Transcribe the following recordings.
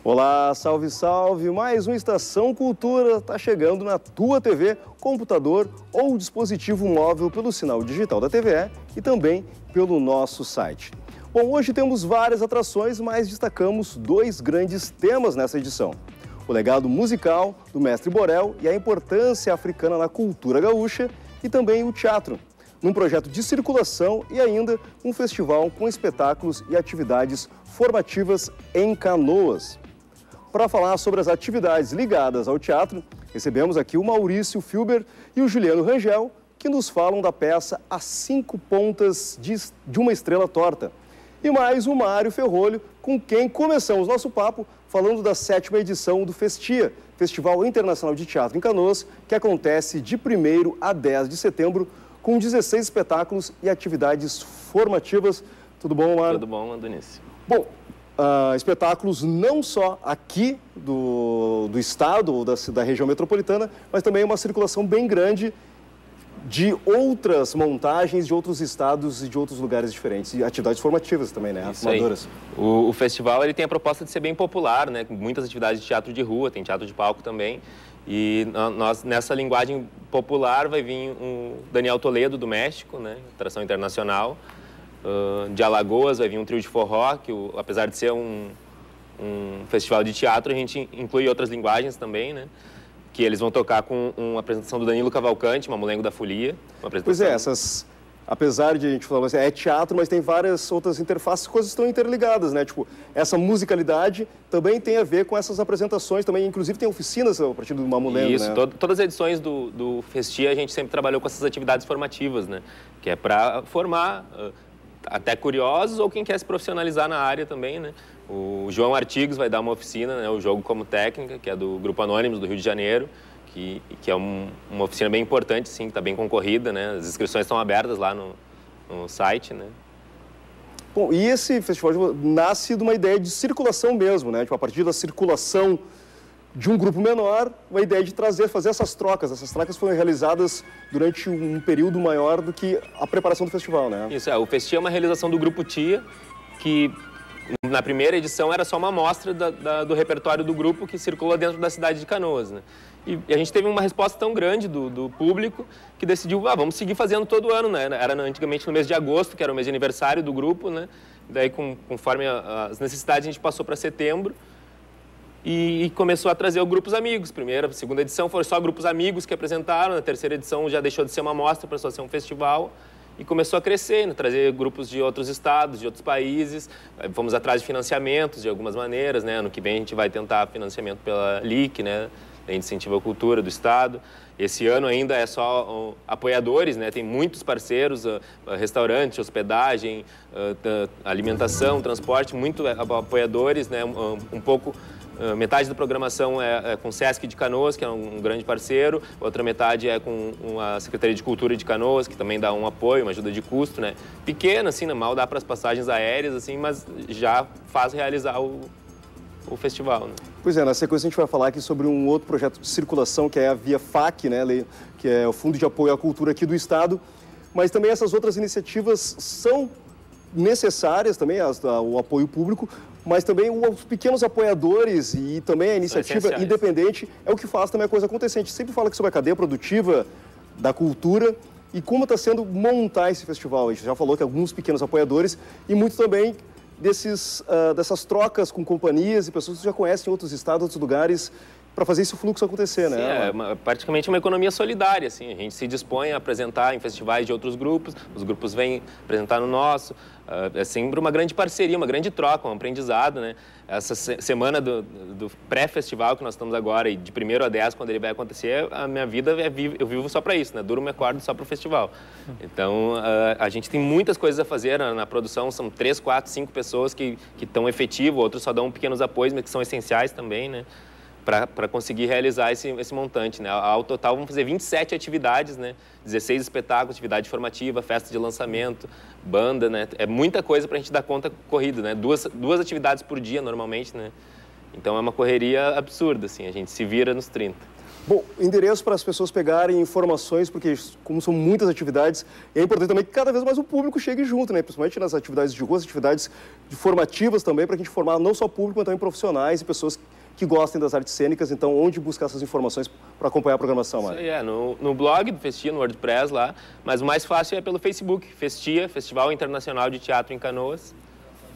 Olá, salve, salve! Mais uma Estação Cultura está chegando na tua TV, computador ou dispositivo móvel pelo sinal digital da TVE e também pelo nosso site. Bom, hoje temos várias atrações, mas destacamos dois grandes temas nessa edição. O legado musical do Mestre Borel e a importância africana na cultura gaúcha e também o teatro, num projeto de circulação e ainda um festival com espetáculos e atividades formativas em Canoas. Para falar sobre as atividades ligadas ao teatro, recebemos aqui o Maurício Filber e o Juliano Rangel, que nos falam da peça As 5 Pontas de uma Estrela Torta. E mais o Mário Ferrolho, com quem começamos nosso papo falando da 7ª edição do Festia, Festival Internacional de Teatro em Canoas, que acontece de 1º a 10 de setembro, com 16 espetáculos e atividades formativas. Tudo bom, Mário? Tudo bom, Adonício. Bom, espetáculos não só aqui do estado ou da região metropolitana, mas também uma circulação bem grande de outras montagens de outros estados e de outros lugares diferentes. E atividades formativas também, né? Formadoras. O festival ele tem a proposta de ser bem popular, né? Com muitas atividades de teatro de rua, tem teatro de palco também. E nós, nessa linguagem popular, vai vir o Daniel Toledo, do México, né? Atração internacional. De Alagoas vai vir um trio de forró, que apesar de ser um festival de teatro, a gente inclui outras linguagens também, né? Que eles vão tocar com uma apresentação do Danilo Cavalcante, Mamulengo da Folia. Pois é, apesar de a gente falar, é teatro, mas tem várias outras interfaces, coisas estão interligadas, né? Tipo, essa musicalidade também tem a ver com essas apresentações, também, inclusive tem oficinas a partir do Mamulengo, Isso, né? Todas as edições do Festia a gente sempre trabalhou com essas atividades formativas, né? Que é para formar até curiosos ou quem quer se profissionalizar na área também, né? O João Artigos vai dar uma oficina, né? O Jogo como Técnica, que é do Grupo Anônimos do Rio de Janeiro, que é uma oficina bem importante, sim, que está bem concorrida, né? As inscrições estão abertas lá no site, né? Bom, e esse festival nasce de uma ideia de circulação mesmo, né? Tipo, a partir da circulação de um grupo menor, a ideia de fazer essas trocas. Essas trocas foram realizadas durante um período maior do que a preparação do festival, né? Isso, o Festia é uma realização do Grupo Tia, que na primeira edição era só uma amostra do repertório do grupo que circulou dentro da cidade de Canoas, né? E a gente teve uma resposta tão grande do público que decidiu, vamos seguir fazendo todo ano, né? Era antigamente no mês de agosto, que era o mês de aniversário do grupo, né? Daí, conforme as necessidades, a gente passou para setembro e começou a trazer os grupos amigos. Primeira, segunda edição foram só grupos amigos que apresentaram, na terceira edição já deixou de ser uma amostra, passou a ser um festival. E começou a crescer, né? Trazer grupos de outros estados, de outros países. Fomos atrás de financiamentos de algumas maneiras, né? Ano que vem a gente vai tentar financiamento pela LIC, né? A gente incentiva a cultura do estado. Esse ano ainda é só apoiadores, né? Tem muitos parceiros, restaurante, hospedagem, alimentação, transporte, muito apoiadores, né? Um pouco... Metade da programação é com o Sesc de Canoas, que é um grande parceiro. Outra metade é com a Secretaria de Cultura de Canoas, que também dá um apoio, uma ajuda de custo, né? Pequena, assim, mal dá para as passagens aéreas, assim, mas já faz realizar o festival, né? Pois é, na sequência a gente vai falar aqui sobre um outro projeto de circulação, que é a Via FAC, né? Que é o Fundo de Apoio à Cultura aqui do Estado. Mas também essas outras iniciativas são necessárias também, o apoio público, mas também os pequenos apoiadores e também a iniciativa independente é o que faz também a coisa acontecer. A gente sempre fala que sobre a cadeia produtiva da cultura e como está sendo montar esse festival. A gente já falou que alguns pequenos apoiadores e muito também dessas trocas com companhias e pessoas que já conhecem outros estados, outros lugares, para fazer esse fluxo acontecer, né? Sim, é praticamente uma economia solidária, assim. A gente se dispõe a apresentar em festivais de outros grupos, os grupos vêm apresentar no nosso. É sempre uma grande parceria, uma grande troca, um aprendizado, né? Essa semana do pré-festival que nós estamos agora, e de 1º a 10, quando ele vai acontecer, a minha vida eu vivo só para isso, né? Durmo e acordo só para o festival. Então, a gente tem muitas coisas a fazer na produção, são 3, 4, 5 pessoas que estão efetivas, outros só dão pequenos apoios, mas que são essenciais também, né? Para conseguir realizar esse montante, né? Ao total, vamos fazer 27 atividades, né? 16 espetáculos, atividade formativa, festa de lançamento, banda, né? É muita coisa para a gente dar conta corrida, né? Duas atividades por dia, normalmente, né? Então, é uma correria absurda, assim, a gente se vira nos 30. Bom, endereço para as pessoas pegarem informações, porque como são muitas atividades, é importante também que cada vez mais o público chegue junto, né? Principalmente nas atividades de rua, as atividades formativas também, para a gente formar não só público, mas também profissionais e pessoas que gostem das artes cênicas. Então, onde buscar essas informações para acompanhar a programação, Mário? Isso aí, no blog do Festia, no WordPress lá, mas o mais fácil é pelo Facebook, Festia, Festival Internacional de Teatro em Canoas.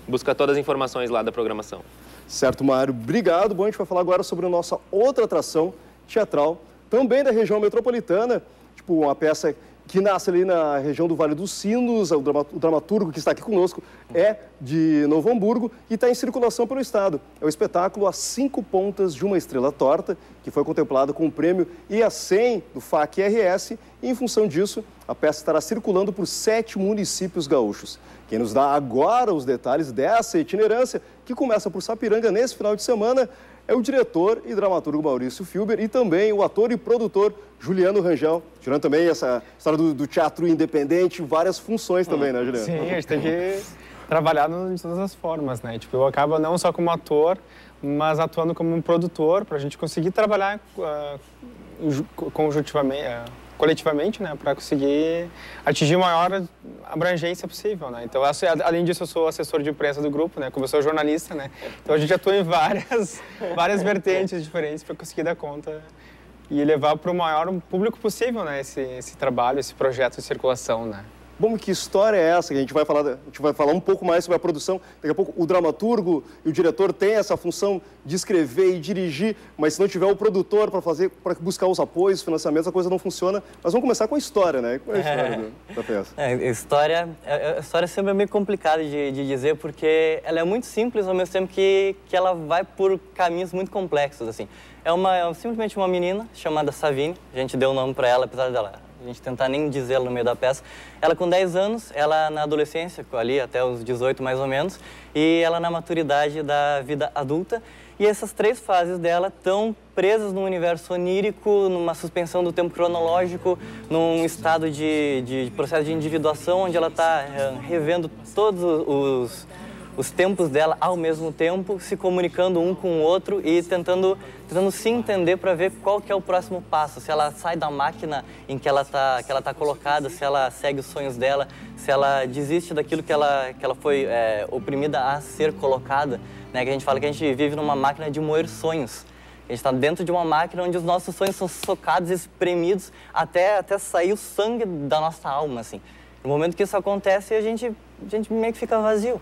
Busca todas as informações lá da programação. Certo, Mário. Obrigado. Bom, a gente vai falar agora sobre a nossa outra atração teatral, também da região metropolitana, tipo uma peça que nasce ali na região do Vale dos Sinos. O dramaturgo que está aqui conosco é de Novo Hamburgo e está em circulação pelo estado. É o espetáculo As 5 Pontas de uma Estrela Torta, que foi contemplado com o prêmio IA100 do FAC-RS, e em função disso, a peça estará circulando por 7 municípios gaúchos. Quem nos dá agora os detalhes dessa itinerância, que começa por Sapiranga nesse final de semana, é o diretor e dramaturgo Maurício Filber e também o ator e produtor Juliano Rangel. Juliano também, essa história do teatro independente, várias funções também, né, Juliano? Sim, a gente tem que trabalhar de todas as formas, né? Tipo, eu acabo não só como ator, mas atuando como um produtor, para a gente conseguir trabalhar coletivamente, né, para conseguir atingir a maior abrangência possível, né? Então, além disso, eu sou assessor de imprensa do grupo, né? Como eu sou jornalista, né? Então, a gente atua em várias vertentes diferentes para conseguir dar conta e levar para o maior público possível, né, esse trabalho, esse projeto de circulação, né? Bom, que história é essa? A gente vai falar um pouco mais sobre a produção. Daqui a pouco o dramaturgo e o diretor têm essa função de escrever e dirigir, mas se não tiver o produtor para buscar os apoios, financiamentos, a coisa não funciona. Mas vamos começar com a história, né? Qual é a história da peça? A história sempre é meio complicada de dizer, porque ela é muito simples, ao mesmo tempo que ela vai por caminhos muito complexos, assim. É simplesmente uma menina chamada Savine, a gente deu o nome para ela, apesar dela a gente tentar nem dizê-lo no meio da peça. Ela com 10 anos, ela na adolescência, ali até os 18 mais ou menos, e ela na maturidade da vida adulta. E essas 3 fases dela estão presas num universo onírico, numa suspensão do tempo cronológico, num estado de processo de individuação, onde ela está revendo todos os tempos dela ao mesmo tempo, se comunicando um com o outro e tentando se entender para ver qual que é o próximo passo, se ela sai da máquina em que ela tá colocada, se ela segue os sonhos dela, se ela desiste daquilo que ela foi oprimida a ser colocada, né? Que a gente fala que a gente vive numa máquina de moer sonhos. A gente está dentro de uma máquina onde os nossos sonhos são socados, espremidos, até sair o sangue da nossa alma, assim. No momento que isso acontece, a gente meio que fica vazio.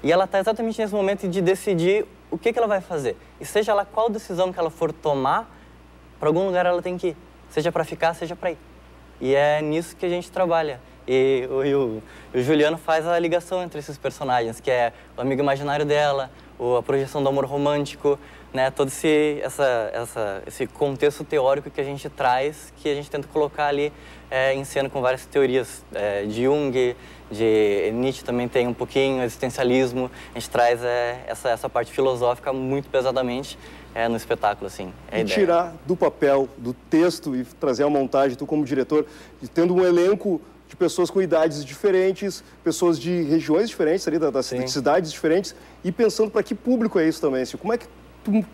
E ela está exatamente nesse momento de decidir o que ela vai fazer. E seja lá qual decisão que ela for tomar, para algum lugar ela tem que ir. Seja para ficar, seja para ir. E é nisso que a gente trabalha. E o Juliano faz a ligação entre esses personagens, que é o amigo imaginário dela, a projeção do amor romântico, né? Todo esse contexto teórico que a gente traz, que a gente tenta colocar ali em cena com várias teorias de Jung, de Nietzsche também tem um pouquinho, existencialismo. A gente traz essa parte filosófica muito pesadamente no espetáculo, assim. E tirar do papel, do texto e trazer a montagem, tu como diretor, e tendo um elenco de pessoas com idades diferentes, pessoas de regiões diferentes, ali, das cidades diferentes, e pensando para que público é isso também, assim, como é que tu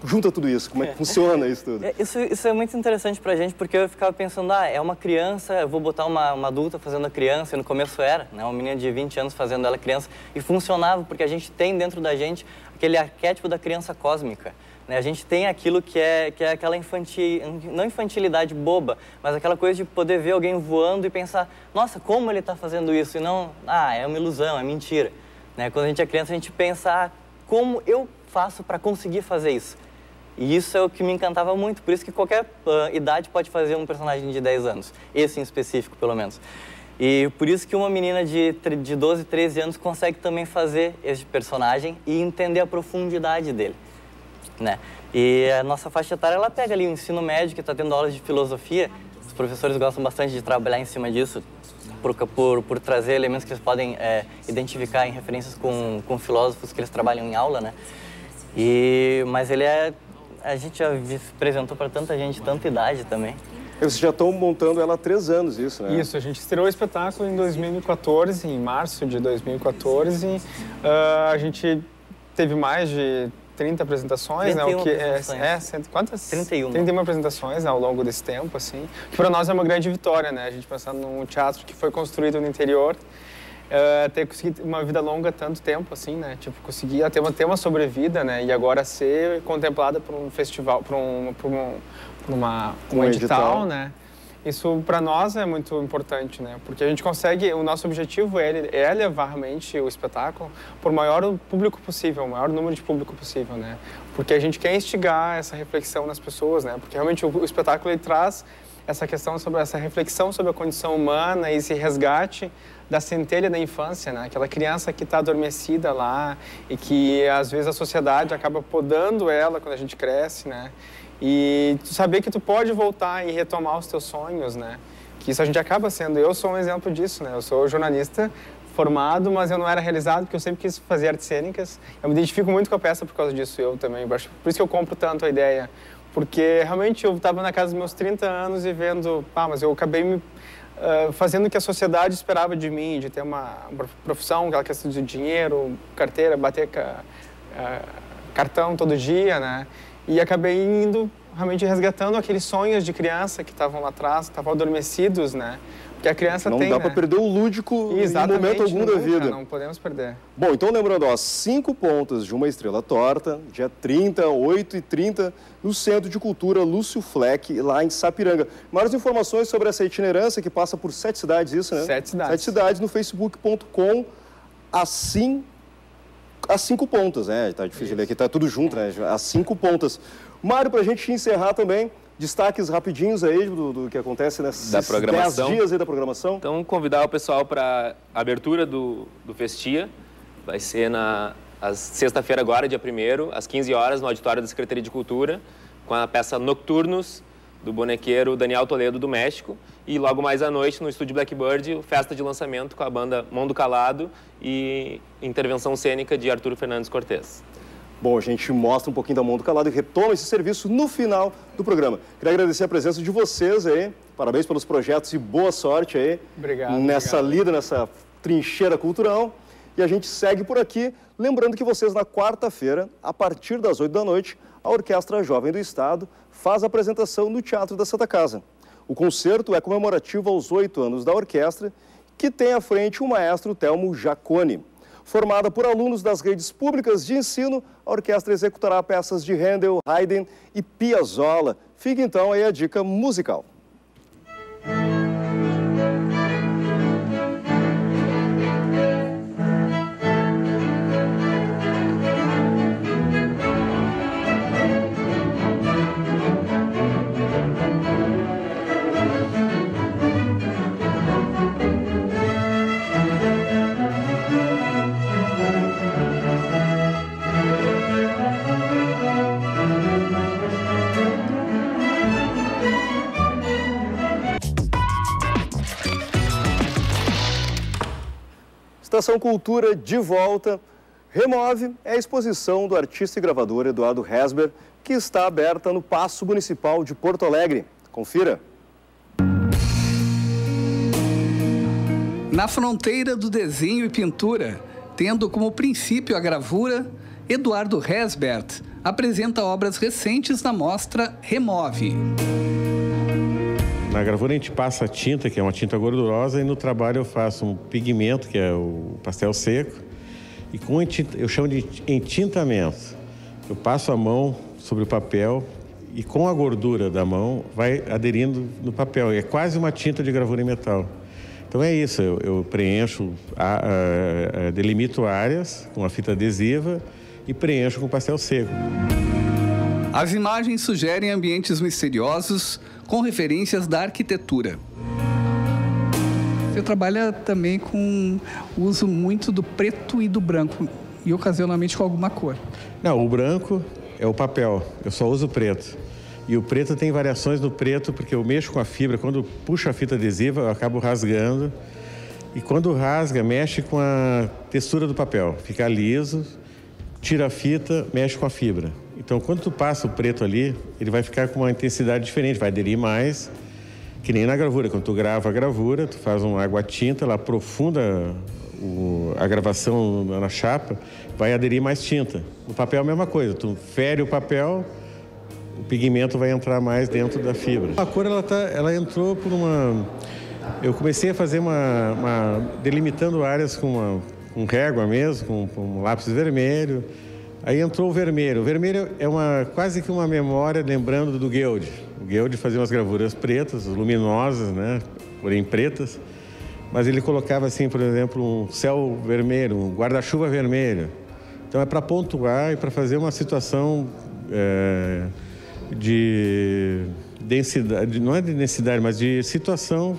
junta tudo isso, como é que funciona isso tudo? Isso é muito interessante pra gente, porque eu ficava pensando, é uma criança, eu vou botar uma adulta fazendo a criança, e no começo era, né, uma menina de 20 anos fazendo ela criança, e funcionava, porque a gente tem dentro da gente aquele arquétipo da criança cósmica. A gente tem aquilo que é aquela não infantilidade boba, mas aquela coisa de poder ver alguém voando e pensar, nossa, como ele está fazendo isso? E não, é uma ilusão, é mentira. Quando a gente é criança, a gente pensa, como eu faço para conseguir fazer isso? E isso é o que me encantava muito, por isso que qualquer idade pode fazer um personagem de 10 anos, esse em específico, pelo menos. E por isso que uma menina de 12, 13 anos consegue também fazer esse personagem e entender a profundidade dele. E a nossa faixa etária, ela pega ali o ensino médio, que está tendo aulas de filosofia. Os professores gostam bastante de trabalhar em cima disso, por trazer elementos que eles podem identificar em referências com filósofos que eles trabalham em aula, né? Mas a gente já apresentou para tanta gente, tanta idade também. Vocês já estão montando ela há 3 anos, isso, né? Isso, a gente estreou o espetáculo em 2014, em março de 2014. A gente teve mais de 130 apresentações, 31 né? O que apresentações. quantas? 31. 31 apresentações, né, ao longo desse tempo, assim. Que para nós é uma grande vitória, né? A gente pensando num teatro que foi construído no interior, ter conseguido uma vida longa tanto tempo, assim, né? Tipo, conseguir ter uma sobrevida, né? E agora ser contemplada por um festival, por um edital, né? Isso para nós é muito importante, né? Porque a gente consegue, o nosso objetivo é levar realmente o espetáculo por maior público possível, o maior número de público possível, né? Porque a gente quer instigar essa reflexão nas pessoas, né? Porque realmente o espetáculo ele traz essa questão sobre essa reflexão sobre a condição humana e esse resgate da centelha da infância, né? Aquela criança que está adormecida lá e que às vezes a sociedade acaba podando ela quando a gente cresce, né? E saber que tu pode voltar e retomar os teus sonhos, né? Que isso a gente acaba sendo. Eu sou um exemplo disso, né? Eu sou jornalista formado, mas eu não era realizado porque eu sempre quis fazer artes cênicas. Eu me identifico muito com a peça por causa disso, eu também. Por isso que eu compro tanto a ideia. Porque realmente eu estava na casa dos meus 30 anos e vendo, mas eu acabei me fazendo o que a sociedade esperava de mim, de ter uma profissão, aquela questão de dinheiro, carteira, bater cartão todo dia, né? E acabei indo, realmente resgatando aqueles sonhos de criança que estavam lá atrás, que estavam adormecidos, né? Porque a criança não tem, dá para perder o lúdico em momento algum da vida. Não podemos perder. Bom, então lembrando, 5 pontas de Uma Estrela Torta, dia 30, 8h30, no Centro de Cultura Lúcio Fleck, lá em Sapiranga. Maiores informações sobre essa itinerância que passa por 7 cidades, isso, né? 7 cidades. 7 cidades no facebook.com, assim... As 5 pontas, né? Tá difícil ler aqui, tá tudo junto, né? As 5 pontas. Mário, pra gente encerrar também, destaques rapidinhos aí do que acontece nesses 10 dias aí da programação. Então, convidar o pessoal para a abertura do Festia. Vai ser na sexta-feira agora, dia 1º, às 15 horas, no auditório da Secretaria de Cultura, com a peça Nocturnos, do bonequeiro Daniel Toledo, do México. E logo mais à noite, no estúdio Blackbird, festa de lançamento com a banda Mão do Calado e intervenção cênica de Arthur Fernandes Cortez. Bom, a gente mostra um pouquinho da Mão do Calado e retoma esse serviço no final do programa. Queria agradecer a presença de vocês aí. Parabéns pelos projetos e boa sorte aí. Obrigado. Nessa lida, nessa trincheira cultural. E a gente segue por aqui. Lembrando que vocês, na quarta-feira, a partir das 8 da noite, a Orquestra Jovem do Estado faz a apresentação no Teatro da Santa Casa. O concerto é comemorativo aos 8 anos da orquestra, que tem à frente o maestro Telmo Jaconi. Formada por alunos das redes públicas de ensino, a orquestra executará peças de Handel, Haydn e Piazzolla. Fica então aí a dica musical. Estação Cultura de volta. Remove é a exposição do artista e gravador Eduardo Resber, que está aberta no Paço Municipal de Porto Alegre. Confira. Na fronteira do desenho e pintura, tendo como princípio a gravura, Eduardo Resbert apresenta obras recentes na mostra Remove. Na gravura a gente passa a tinta, que é uma tinta gordurosa, e no trabalho eu faço um pigmento, que é o pastel seco, e com eu chamo de entintamento. Eu passo a mão sobre o papel e com a gordura da mão vai aderindo no papel. É quase uma tinta de gravura em metal. Então é isso, eu preencho, delimito áreas com a fita adesiva e preencho com pastel seco. As imagens sugerem ambientes misteriosos com referências da arquitetura. Você trabalha também com o uso muito do preto e do branco, e ocasionalmente com alguma cor. Não, o branco é o papel, eu só uso preto. E o preto tem variações no preto, porque eu mexo com a fibra, quando puxo a fita adesiva, eu acabo rasgando. E quando rasga, mexe com a textura do papel, fica liso, tira a fita, mexe com a fibra. Então, quando tu passa o preto ali, ele vai ficar com uma intensidade diferente, vai aderir mais, que nem na gravura. Quando tu grava a gravura, tu faz uma água tinta, ela aprofunda a gravação na chapa, vai aderir mais tinta. No papel é a mesma coisa, tu fere o papel, o pigmento vai entrar mais dentro da fibra. A cor, ela entrou por uma... Eu comecei a fazer delimitando áreas com régua mesmo, com um lápis vermelho. Aí entrou o vermelho. O vermelho é quase que uma memória, lembrando do Guild. O Guild fazia umas gravuras pretas, luminosas, né? Porém pretas. Mas ele colocava assim, por exemplo, um céu vermelho, um guarda-chuva vermelho. Então é para pontuar e para fazer uma situação de densidade, não é de densidade, mas de situação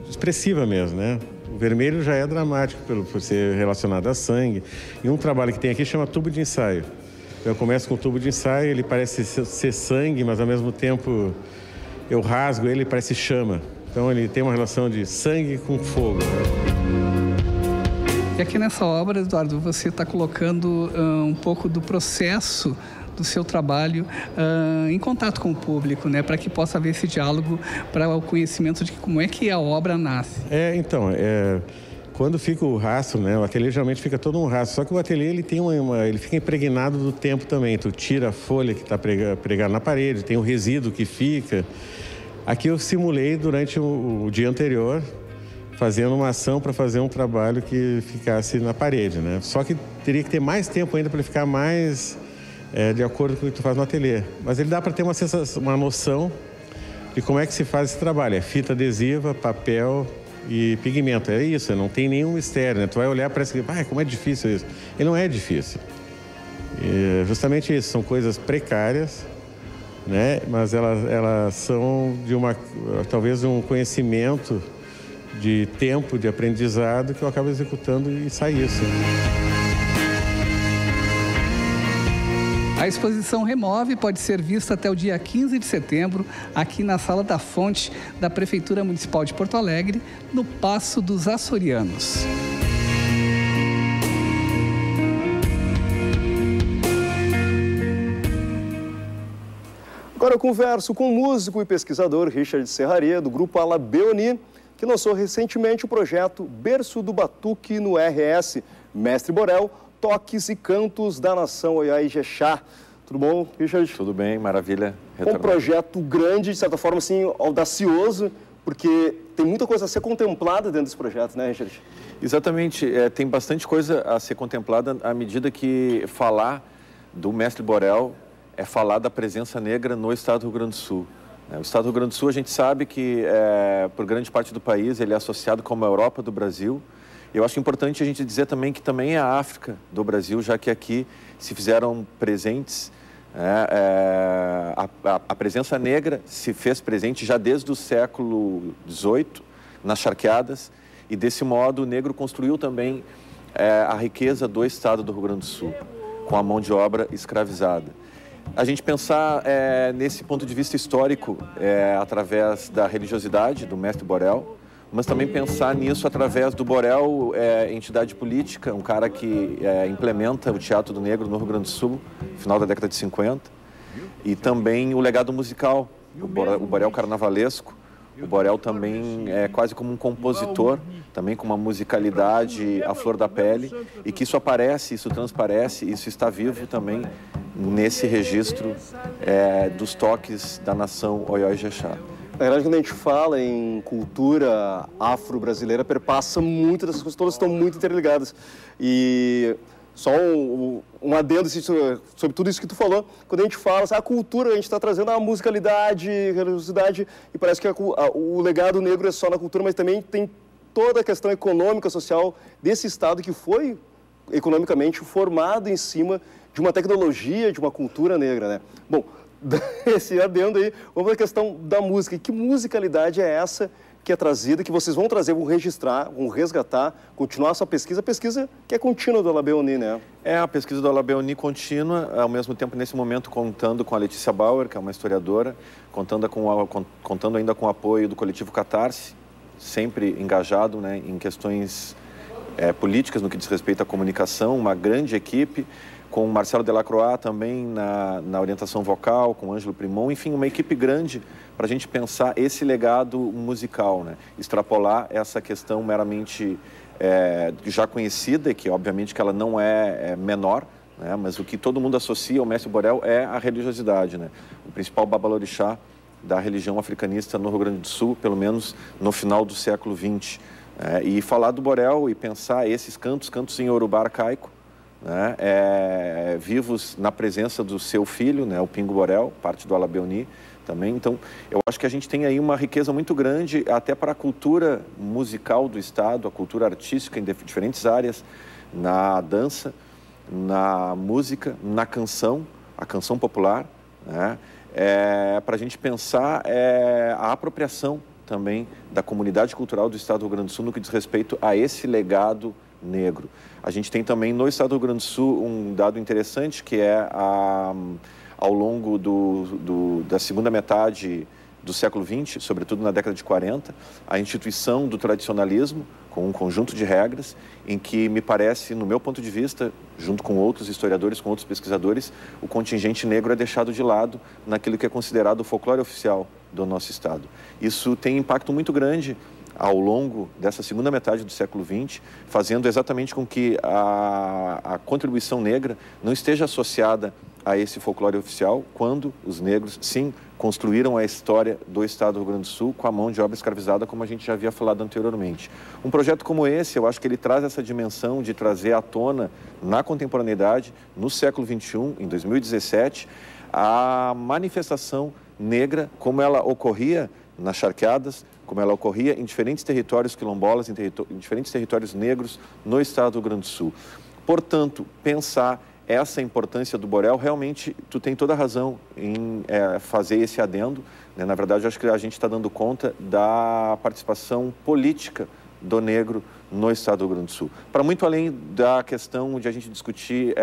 expressiva mesmo, né? O vermelho já é dramático por ser relacionado a sangue. E um trabalho que tem aqui chama tubo de ensaio. Então, eu começo com o tubo de ensaio, ele parece ser sangue, mas ao mesmo tempo eu rasgo ele parece chama. Então ele tem uma relação de sangue com fogo. E aqui nessa obra, Eduardo, você está colocando um pouco do processo do seu trabalho em contato com o público, né, para que possa haver esse diálogo, para o conhecimento de como é que a obra nasce. Quando fica o rastro, né, o ateliê geralmente fica todo um rastro, só que o ateliê ele tem ele fica impregnado do tempo também. Tu tira a folha que está pregada na parede, tem o resíduo que fica. Aqui eu simulei durante o dia anterior, fazendo uma ação para fazer um trabalho que ficasse na parede, né? Só que teria que ter mais tempo ainda para ele ficar mais de acordo com o que tu faz no ateliê. Mas ele dá para ter uma noção de como é que se faz esse trabalho. É fita adesiva, papel e pigmento. É isso, não tem nenhum mistério, né? Tu vai olhar e parece que, como é difícil isso. E não é difícil. E justamente isso, são coisas precárias, né? Mas elas são talvez de um conhecimento de tempo, de aprendizado, que eu acabo executando e sai isso. A exposição Remove pode ser vista até o dia 15 de setembro, aqui na Sala da Fonte da Prefeitura Municipal de Porto Alegre, no Paço dos Açorianos. Agora eu converso com o músico e pesquisador Richard Serraria, do grupo Alabeoni, que lançou recentemente o projeto Berço do Batuque no RS, Mestre Borel, Toques e Cantos da Nação Oió-Ijexá. Tudo bom, Richard? Tudo bem, maravilha. Um projeto grande, de certa forma, assim, audacioso, porque tem muita coisa a ser contemplada dentro desse projeto, né, Richard? Exatamente, tem bastante coisa a ser contemplada à medida que falar do Mestre Borel é falar da presença negra no estado do Rio Grande do Sul. O estado do Rio Grande do Sul, a gente sabe que, por grande parte do país, ele é associado como a Europa do Brasil. Eu acho importante a gente dizer também que também é a África do Brasil, já que aqui se fizeram presentes, a presença negra se fez presente já desde o século XVIII, nas charqueadas, e desse modo o negro construiu também a riqueza do estado do Rio Grande do Sul, com a mão de obra escravizada. A gente pensar nesse ponto de vista histórico, através da religiosidade do Mestre Borel, mas também pensar nisso através do Borel, entidade política, um cara que implementa o Teatro do Negro no Rio Grande do Sul, no final da década de 50, e também o legado musical, o Borel carnavalesco. O Borel também é quase como um compositor, também com uma musicalidade à flor da pele, e que isso aparece, isso transparece, isso está vivo também nesse registro dos toques da nação Oió-Ijexá. Na verdade, quando a gente fala em cultura afro-brasileira, perpassa muito dessas coisas, todas estão muito interligadas. E só um adendo sobre tudo isso que tu falou, quando a gente fala, a cultura, a gente está trazendo a musicalidade, religiosidade, e parece que o legado negro é só na cultura, mas também tem toda a questão econômica, social desse estado que foi economicamente formado em cima de uma tecnologia, de uma cultura negra, né? Bom, esse adendo aí, vamos para a questão da música. E que musicalidade é essa que é trazida, que vocês vão trazer, vão registrar, vão resgatar, continuar a sua pesquisa, a pesquisa que é contínua do Alabeoni, né? A pesquisa do Alabeoni contínua, ao mesmo tempo, nesse momento, contando com a Letícia Bauer, que é uma historiadora, contando ainda com o apoio do coletivo Catarse, sempre engajado, né, em questões políticas, no que diz respeito à comunicação, uma grande equipe, com o Marcelo Delacroix também na orientação vocal, com o Ângelo Primon, enfim, uma equipe grande para a gente pensar esse legado musical, né? Extrapolar essa questão meramente já conhecida e que obviamente que ela não é menor, né? Mas o que todo mundo associa ao Mestre Borel é a religiosidade, né? O principal babalorixá da religião africanista no Rio Grande do Sul, pelo menos no final do século XX. E falar do Borel e pensar esses cantos em Yorubá arcaico, né? Vivos na presença do seu filho, né? O Pingo Borel, parte do Alabeoni também. Então, eu acho que a gente tem aí uma riqueza muito grande até para a cultura musical do Estado, a cultura artística em diferentes áreas, na dança, na música, na canção, a canção popular, né? Para a gente pensar a apropriação também da comunidade cultural do Estado do Rio Grande do Sul no que diz respeito a esse legado negro. A gente tem também no Estado do Rio Grande do Sul um dado interessante que é ao longo da segunda metade do século XX, sobretudo na década de 40, a instituição do tradicionalismo, com um conjunto de regras, em que me parece, no meu ponto de vista, junto com outros historiadores, com outros pesquisadores, o contingente negro é deixado de lado naquilo que é considerado o folclore oficial do nosso Estado. Isso tem impacto muito grande ao longo dessa segunda metade do século XX, fazendo exatamente com que a contribuição negra não esteja associada a esse folclore oficial, quando os negros, sim, construíram a história do Estado do Rio Grande do Sul com a mão de obra escravizada, como a gente já havia falado anteriormente. Um projeto como esse, eu acho que ele traz essa dimensão de trazer à tona, na contemporaneidade, no século XXI, em 2017, a manifestação negra, como ela ocorria nas charqueadas, como ela ocorria em diferentes territórios quilombolas, em diferentes territórios negros no Estado do Rio Grande do Sul. Portanto, pensar essa importância do Borel, realmente, tu tem toda a razão em fazer esse adendo, né? Na verdade, eu acho que a gente está dando conta da participação política do negro no Estado do Rio Grande do Sul. Para muito além da questão de a gente discutir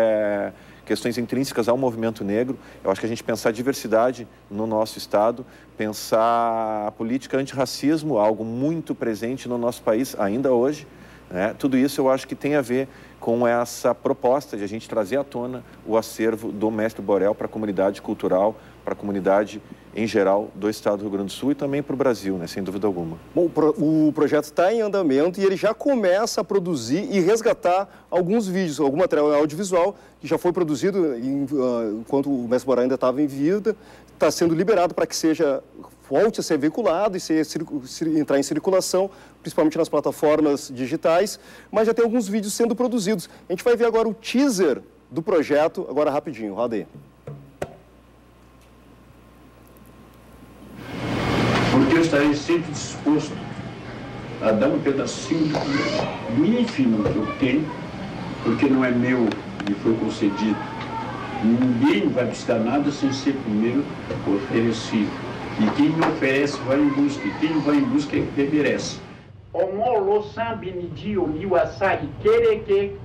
questões intrínsecas ao movimento negro, eu acho que a gente pensar diversidade no nosso Estado, pensar a política antirracismo, algo muito presente no nosso país ainda hoje, né? Tudo isso eu acho que tem a ver com essa proposta de a gente trazer à tona o acervo do Mestre Borel para a comunidade cultural, para a comunidade em geral do Estado do Rio Grande do Sul e também para o Brasil, né, sem dúvida alguma. Bom, o projeto está em andamento e ele já começa a produzir e resgatar alguns vídeos, algum material audiovisual que já foi produzido enquanto o Mestre Borel ainda estava em vida, está sendo liberado para que volte a ser veiculado e entrar em circulação, principalmente nas plataformas digitais, mas já tem alguns vídeos sendo produzidos. A gente vai ver agora o teaser do projeto, agora rapidinho, roda aí. Porque eu estarei sempre disposto a dar um pedacinho do ínfimo que eu tenho, porque não é meu, me foi concedido. Ninguém vai buscar nada sem ser primeiro oferecido. E quem me oferece vai em busca, e quem não vai em busca é que merece. Omolo sambi nidi omiwasa ikereke.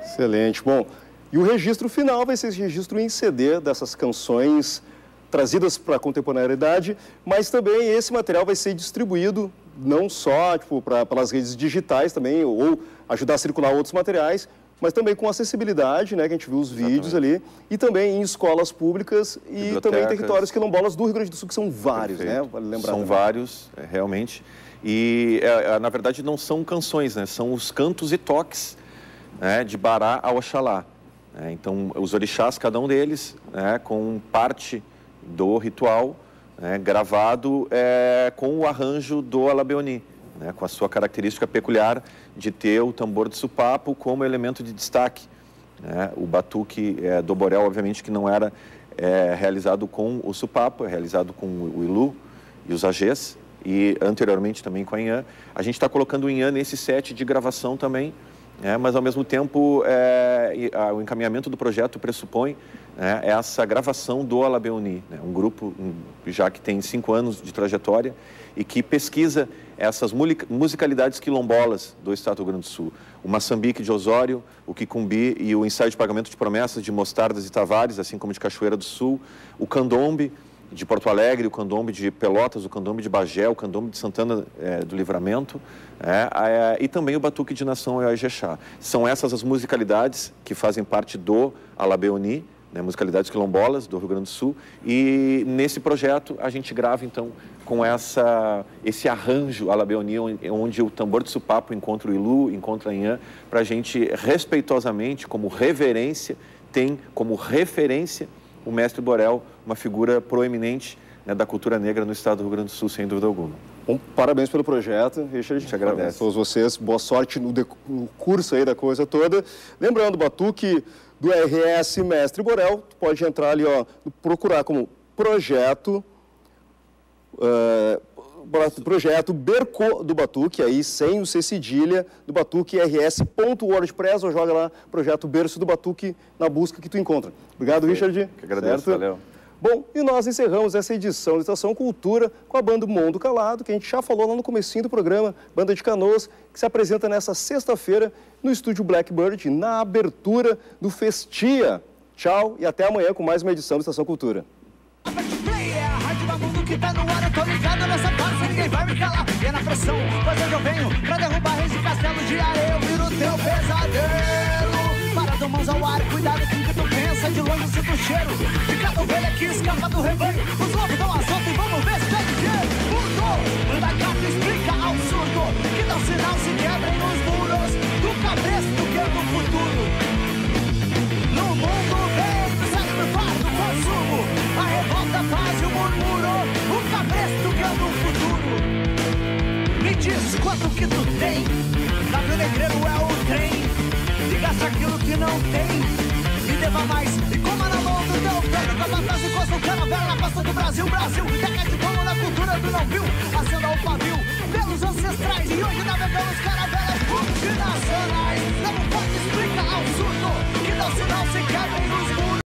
Excelente. Bom, e o registro final vai ser esse registro em CD dessas canções trazidas para a contemporaneidade, mas também esse material vai ser distribuído não só pelas redes digitais também, ou ajudar a circular outros materiais, mas também com acessibilidade, né, que a gente viu os vídeos ali, e também em escolas públicas e também em territórios quilombolas do Rio Grande do Sul, que são vários, né? Vale lembrar são também. Vários, realmente. E, na verdade, não são canções, né? São os cantos e toques, né, de Bará a Oxalá. Então, os orixás, cada um deles, né, com parte do ritual, né, gravado com o arranjo do Alabeoni, né, com a sua característica peculiar de ter o tambor de supapo como elemento de destaque. Né? O batuque do Borel, obviamente, que não era realizado com o supapo, é realizado com o ilu e os agês, e anteriormente também com a inhã. A gente está colocando o inhã nesse set de gravação também, mas ao mesmo tempo o encaminhamento do projeto pressupõe essa gravação do Alabeuni, um grupo já que tem 5 anos de trajetória e que pesquisa essas musicalidades quilombolas do estado do Rio Grande do Sul. O maçambique de Osório, o quicumbi e o ensaio de pagamento de promessas de Mostardas e Tavares, assim como de Cachoeira do Sul, o candombe de Porto Alegre, o candombe de Pelotas, o candombe de Bagé, o candombe de Santana do Livramento, e também o batuque de Nação e o Ijexá. São essas as musicalidades que fazem parte do Alabeuni, musicalidades quilombolas do Rio Grande do Sul, e nesse projeto a gente grava então com esse arranjo Alabeuni, onde o tambor de supapo encontra o ilu, encontra a inhã, para a gente respeitosamente, como reverência, tem como referência o mestre Borel, uma figura proeminente da cultura negra no estado do Rio Grande do Sul, sem dúvida alguma. Bom, parabéns pelo projeto, Richard. Te agradeço. A todos vocês, boa sorte no curso aí da coisa toda. Lembrando, batuque do RS Mestre Borel, tu pode entrar ali, procurar como projeto Berco do Batuque, aí sem o C cedilha, do Batuque rs.wordpress, ou joga lá projeto Berço do Batuque na busca que tu encontra. Obrigado, Richard. Que agradeço, certo? Valeu. Bom, e nós encerramos essa edição da Estação Cultura com a banda Mundo Calado, que a gente já falou lá no comecinho do programa, banda de Canoas, que se apresenta nessa sexta-feira no estúdio Blackbird, na abertura do Festia. Tchau e até amanhã com mais uma edição da Estação Cultura. Que tá no ar, eu tô ligado nessa farsa, ninguém vai me calar. E é na pressão, pois hoje eu venho pra derrubar reis e castelos de areia. Eu viro teu pesadelo. Parado, mãos ao ar, cuidado com o que tu pensa. De longe eu sinto o cheiro de cada ovelha que escapa do rebanho. Os lobos dão as voltas e vamos ver se tem dinheiro. Mudou, manda a carta, explica ao surdo que dá um sinal, se quebrem nos muros do cabresto que é do futuro. No mundo vem, cérebro faz do consumo. A revolta faz o murmúrio. O cabresto que é do futuro. Me diz quanto que tu tem. W Negreiro é o trem. E gasta aquilo que não tem. E deva mais. E coma na mão do teu pé. Com a batata e costa o caravela na costa do Brasil. Brasil, taca de pão na cultura do não viu. Acenda o pavio pelos ancestrais. E hoje navegamos